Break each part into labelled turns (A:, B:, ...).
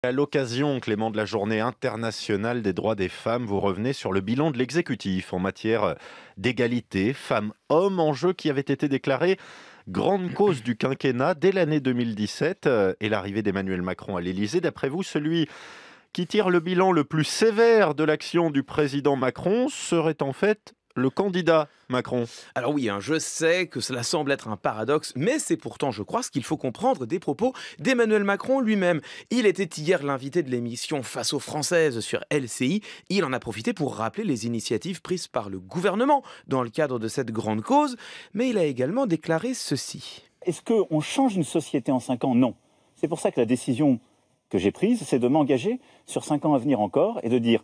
A: À l'occasion, Clément, de la Journée internationale des droits des femmes, vous revenez sur le bilan de l'exécutif en matière d'égalité femmes-hommes, enjeu qui avait été déclaré grande cause du quinquennat dès l'année 2017 et l'arrivée d'Emmanuel Macron à l'Élysée. D'après vous, celui qui tire le bilan le plus sévère de l'action du président Macron serait en fait le candidat Macron.
B: Alors oui, je sais que cela semble être un paradoxe, mais c'est pourtant, je crois, ce qu'il faut comprendre des propos d'Emmanuel Macron lui-même. Il était hier l'invité de l'émission Face aux Françaises sur LCI. Il en a profité pour rappeler les initiatives prises par le gouvernement dans le cadre de cette grande cause, mais il a également déclaré ceci.
C: Est-ce qu'on change une société en 5 ans? Non. C'est pour ça que la décision que j'ai prise, c'est de m'engager sur 5 ans à venir encore et de dire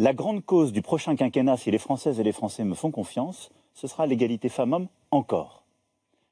C: la grande cause du prochain quinquennat, si les Françaises et les Français me font confiance, ce sera l'égalité femmes-hommes encore.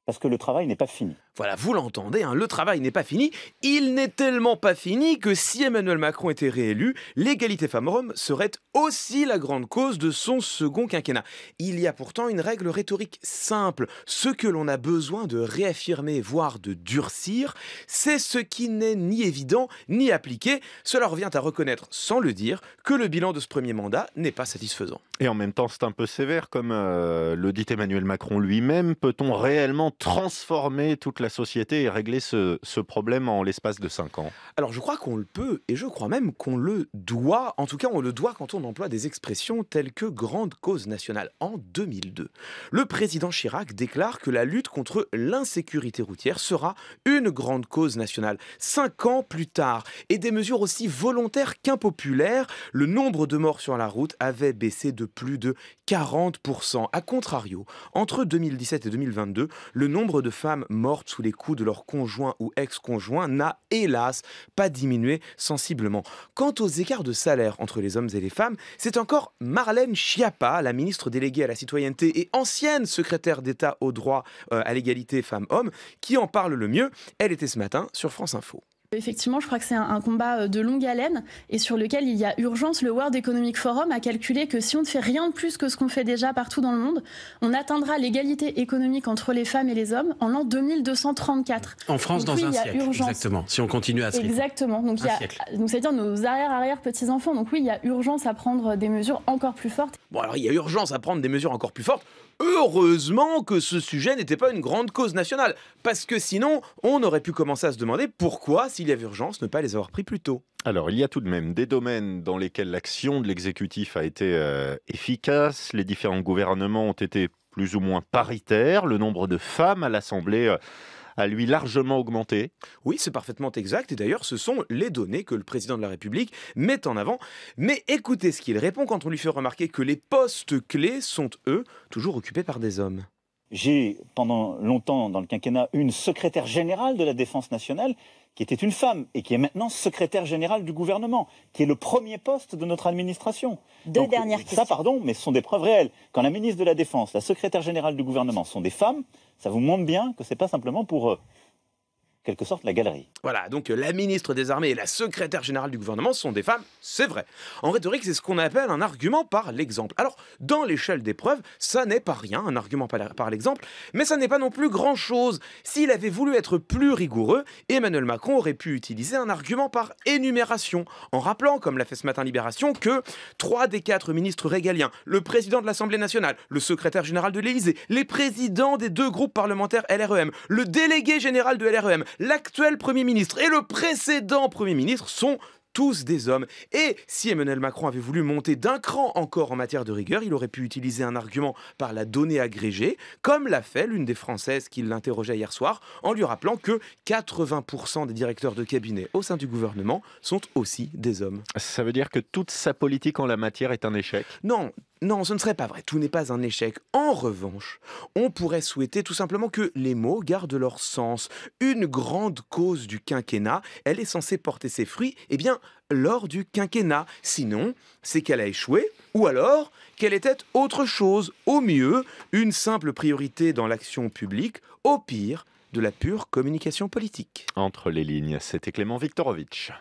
C: Parce que le travail n'est pas fini.
B: Voilà, vous l'entendez, le travail n'est pas fini. Il n'est tellement pas fini que si Emmanuel Macron était réélu, l'égalité femmes-hommes serait aussi la grande cause de son second quinquennat. Il y a pourtant une règle rhétorique simple. Ce que l'on a besoin de réaffirmer, voire de durcir, c'est ce qui n'est ni évident ni appliqué. Cela revient à reconnaître, sans le dire, que le bilan de ce premier mandat n'est pas satisfaisant.
A: Et en même temps, c'est un peu sévère, comme le dit Emmanuel Macron lui-même. Peut-on réellement transformer toute la société et régler ce problème en l'espace de 5 ans?
B: Alors je crois qu'on le peut, et je crois même qu'on le doit. En tout cas, on le doit quand on emploie des expressions telles que grande cause nationale. En 2002, le président Chirac déclare que la lutte contre l'insécurité routière sera une grande cause nationale. 5 ans plus tard, et des mesures aussi volontaires qu'impopulaires, le nombre de morts sur la route avait baissé de plus de 40%. A contrario, entre 2017 et 2022, le nombre de femmes mortes sous les coups de leur conjoint ou ex-conjoint n'a hélas pas diminué sensiblement. Quant aux écarts de salaire entre les hommes et les femmes, c'est encore Marlène Schiappa, la ministre déléguée à la citoyenneté et ancienne secrétaire d'État au droit à l'égalité femmes-hommes, qui en parle le mieux. Elle était ce matin sur France Info.
D: Effectivement, je crois que c'est un combat de longue haleine et sur lequel il y a urgence. Le World Economic Forum a calculé que si on ne fait rien de plus que ce qu'on fait déjà partout dans le monde, on atteindra l'égalité économique entre les femmes et les hommes en l'an 2234.
E: En France,
D: donc,
E: dans
D: oui,
E: un siècle, exactement, si on continue à se rythme.
D: Exactement, donc c'est-à-dire nos arrière-petits-enfants. Donc oui, il y a urgence à prendre des mesures encore plus fortes.
B: Bon, alors il y a urgence à prendre des mesures encore plus fortes. Heureusement que ce sujet n'était pas une grande cause nationale, parce que sinon, on aurait pu commencer à se demander pourquoi, s'il y avait urgence, ne pas les avoir pris plus tôt.
A: Alors, il y a tout de même des domaines dans lesquels l'action de l'exécutif a été efficace. Les différents gouvernements ont été plus ou moins paritaires. Le nombre de femmes à l'Assemblée a lui largement augmenté.
B: Oui, c'est parfaitement exact. Et d'ailleurs, ce sont les données que le président de la République met en avant. Mais écoutez ce qu'il répond quand on lui fait remarquer que les postes clés sont, eux, toujours occupés par des hommes.
C: J'ai, pendant longtemps, dans le quinquennat, une secrétaire générale de la Défense nationale qui était une femme et qui est maintenant secrétaire générale du gouvernement, qui est le premier poste de notre administration.
F: Deux dernières questions.
C: Ça, pardon, mais ce sont des preuves réelles. Quand la ministre de la Défense, la secrétaire générale du gouvernement sont des femmes, ça vous montre bien que ce n'est pas simplement pour quelque sorte la galerie.
B: Voilà, donc la ministre des Armées et la secrétaire générale du gouvernement sont des femmes, c'est vrai. En rhétorique, c'est ce qu'on appelle un argument par l'exemple. Alors, dans l'échelle des preuves, ça n'est pas rien, un argument par l'exemple, mais ça n'est pas non plus grand-chose. S'il avait voulu être plus rigoureux, Emmanuel Macron aurait pu utiliser un argument par énumération, en rappelant, comme l'a fait ce matin Libération, que 3 des 4 ministres régaliens, le président de l'Assemblée nationale, le secrétaire général de l'Élysée, les présidents des 2 groupes parlementaires LREM, le délégué général de LREM, l'actuel Premier ministre et le précédent Premier ministre sont tous des hommes. Et si Emmanuel Macron avait voulu monter d'un cran encore en matière de rigueur, il aurait pu utiliser un argument par la donnée agrégée, comme l'a fait l'une des Françaises qui l'interrogeait hier soir, en lui rappelant que 80% des directeurs de cabinet au sein du gouvernement sont aussi des hommes.
A: Ça veut dire que toute sa politique en la matière est un échec?
B: Non, ce ne serait pas vrai. Tout n'est pas un échec. En revanche, on pourrait souhaiter tout simplement que les mots gardent leur sens. Une grande cause du quinquennat, elle est censée porter ses fruits, lors du quinquennat. Sinon, c'est qu'elle a échoué, ou alors qu'elle était autre chose. Au mieux, une simple priorité dans l'action publique, au pire, de la pure communication politique.
A: Entre les lignes, c'était Clément Viktorovitch.